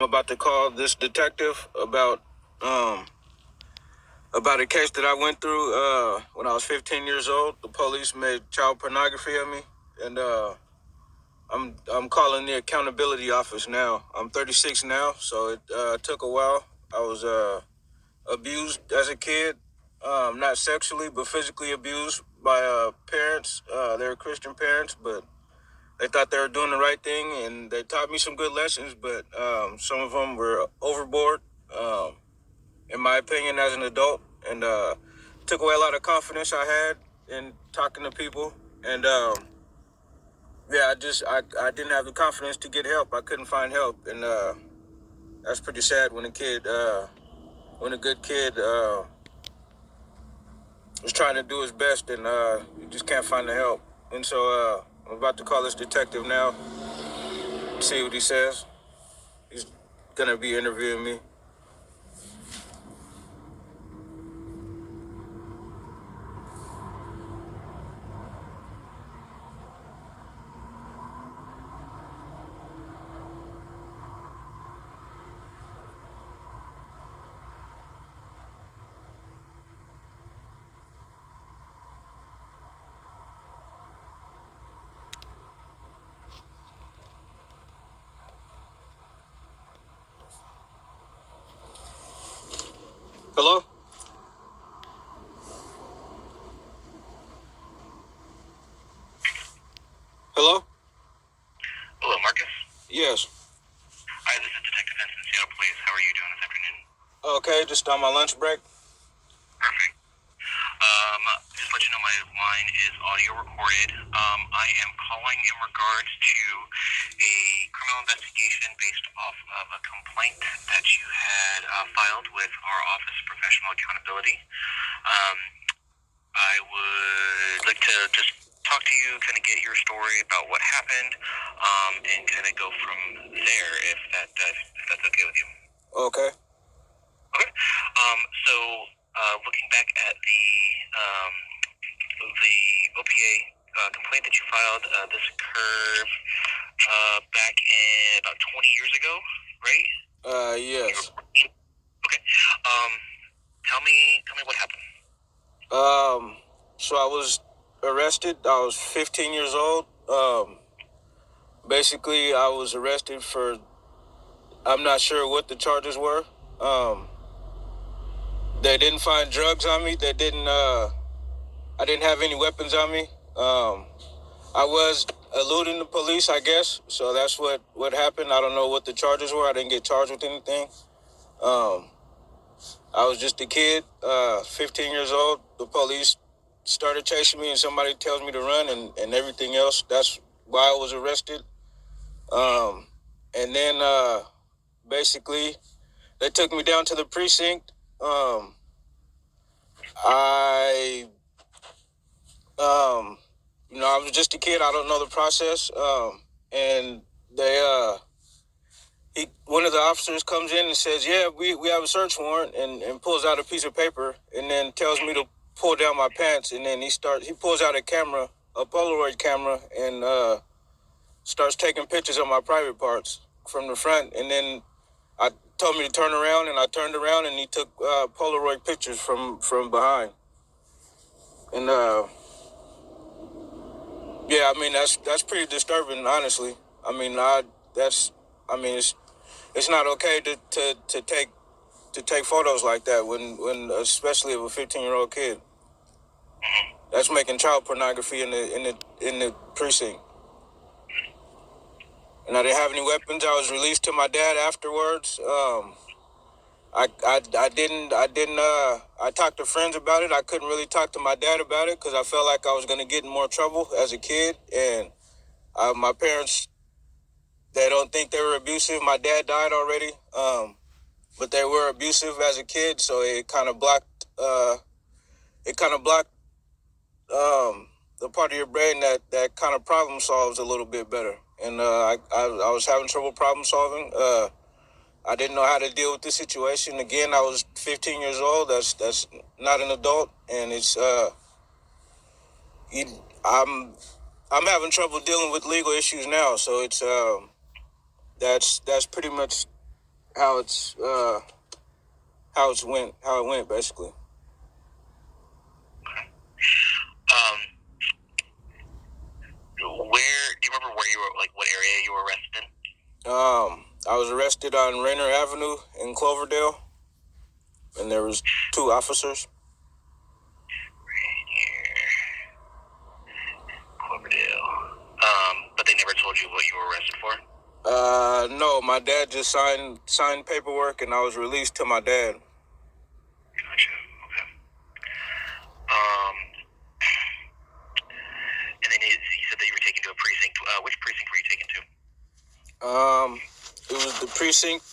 I'm about to call this detective about a case that I went through when I was 15 years old. The police made child pornography of me, and I'm calling the accountability office now. I'm 36 now, so it took a while. I was abused as a kid, not sexually, but physically abused by parents. They were Christian parents, but they thought they were doing the right thing, and they taught me some good lessons, but some of them were overboard. In my opinion, as an adult, and took away a lot of confidence I had in talking to people. And yeah, I didn't have the confidence to get help. I couldn't find help, and that's pretty sad when when a good kid is trying to do his best and you just can't find the help. And so I'm about to call this detective now, see what he says. He's gonna be interviewing me. Hello? Hello? Hello, Marcus. Yes. Hi, this is Detective Vincent, Seattle Police. How are you doing this afternoon? Okay, just on my lunch break. Perfect. Just let you know my line is audio recorded. I am calling in regards to a criminal investigation based off of a complaint that you had filed with our Office of Professional Accountability. I would like to just talk to you, kind of get your story about what happened, and kind of go from there if that's okay with you. Okay. Okay. So looking back at the OPA complaint that you filed, this occurred back in about 20 years ago, right? Yes. Okay. Tell me what happened. So I was arrested. I was 15 years old. Basically, I was arrested for, I'm not sure what the charges were. They didn't find drugs on me. I didn't have any weapons on me. I was eluding the police, I guess. So that's what happened. I don't know what the charges were. I didn't get charged with anything. I was just a kid, 15 years old. The police started chasing me and somebody tells me to run and everything else. That's why I was arrested. And then basically they took me down to the precinct. I, I was just a kid. I don't know the process. And one of the officers comes in and says, yeah, we have a search warrant, and pulls out a piece of paper and then tells me to pull down my pants. And then he pulls out a polaroid camera, and starts taking pictures of my private parts from the front. And then I told me to turn around, and I turned around, and he took polaroid pictures from behind. And yeah, I mean that's pretty disturbing, honestly. I mean it's not okay to take photos like that when especially of a 15-year-old kid. That's making child pornography in the precinct. And I didn't have any weapons. I was released to my dad afterwards. I talked to friends about it. I couldn't really talk to my dad about it because I felt like I was going to get in more trouble as a kid. And my parents, they don't think they were abusive. My dad died already, but they were abusive as a kid, so it kind of blocked the part of your brain that kind of problem solves a little bit better. And I was having trouble problem solving. I didn't know how to deal with this situation. Again, I was 15 years old. That's not an adult, and you, I'm I'm having trouble dealing with legal issues now. So it's that's pretty much how it went basically. Where do you remember where you were, like what area you were arrested in? I was arrested on Rainer Avenue in Cloverdale, and there was 2 officers. Right here, Cloverdale. But they never told you what you were arrested for? No, my dad just signed paperwork, and I was released to my dad. Gotcha. Okay. And then you said that you were taken to a precinct. Which precinct were you taken to? It was the precinct.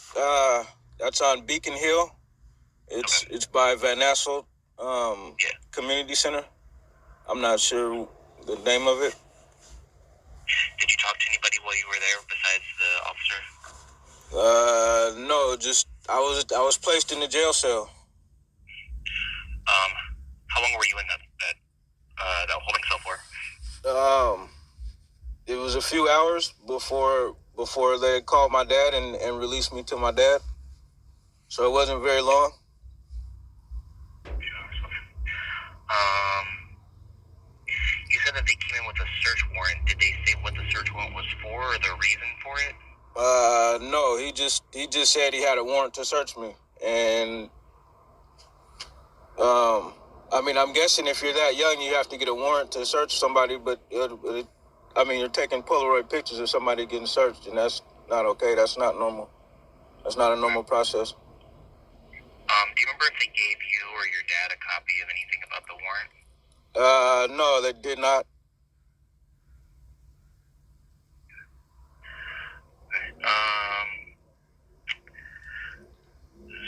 That's on Beacon Hill. It's by Van Nassau Community Center. I'm not sure the name of it. Did you talk to anybody while you were there besides the officer? No, just I was placed in the jail cell. How long were you in that holding cell for? It was a few hours before they called my dad and released me to my dad. So it wasn't very long. You said that they came in with a search warrant. Did they say what the search warrant was for or the reason for it? No, he just said he had a warrant to search me, and I mean, I'm guessing if you're that young, you have to get a warrant to search somebody, but I mean, you're taking Polaroid pictures of somebody getting searched, and that's not okay. That's not normal. That's not a normal process. Do you remember if they gave you or your dad a copy of anything about the warrant? No, they did not.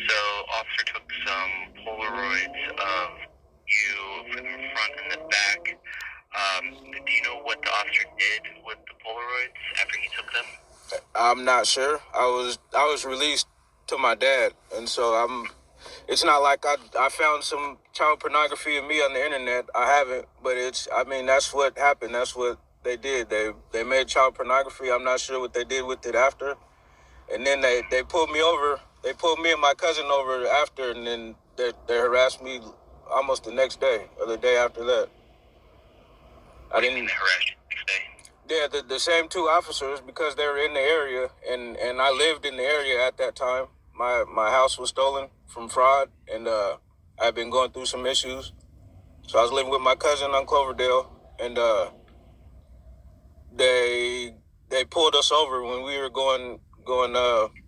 So officer took some Polaroids of you from the front and the back. Do you know what the officer did with the Polaroids after he took them? I'm not sure. I was released to my dad, and so it's not like I found some child pornography of me on the internet. I haven't, but I mean, that's what happened. That's what they did. They made child pornography. I'm not sure what they did with it after. And then they pulled me over. They pulled me and my cousin over after, and then they harassed me almost the next day or the day after that. What do you mean they harassed you the next day? Yeah, the same 2 officers, because they were in the area, and I lived in the area at that time. My house was stolen from fraud, and I've been going through some issues. So I was living with my cousin on Cloverdale, and they pulled us over when we were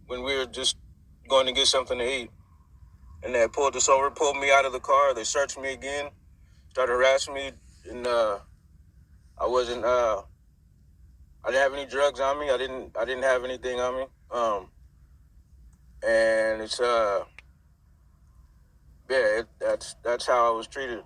when we were just going to get something to eat. And they pulled us over, pulled me out of the car. They searched me again, started harassing me, and I wasn't. I didn't have any drugs on me. I didn't have anything on me. And it's that's how I was treated.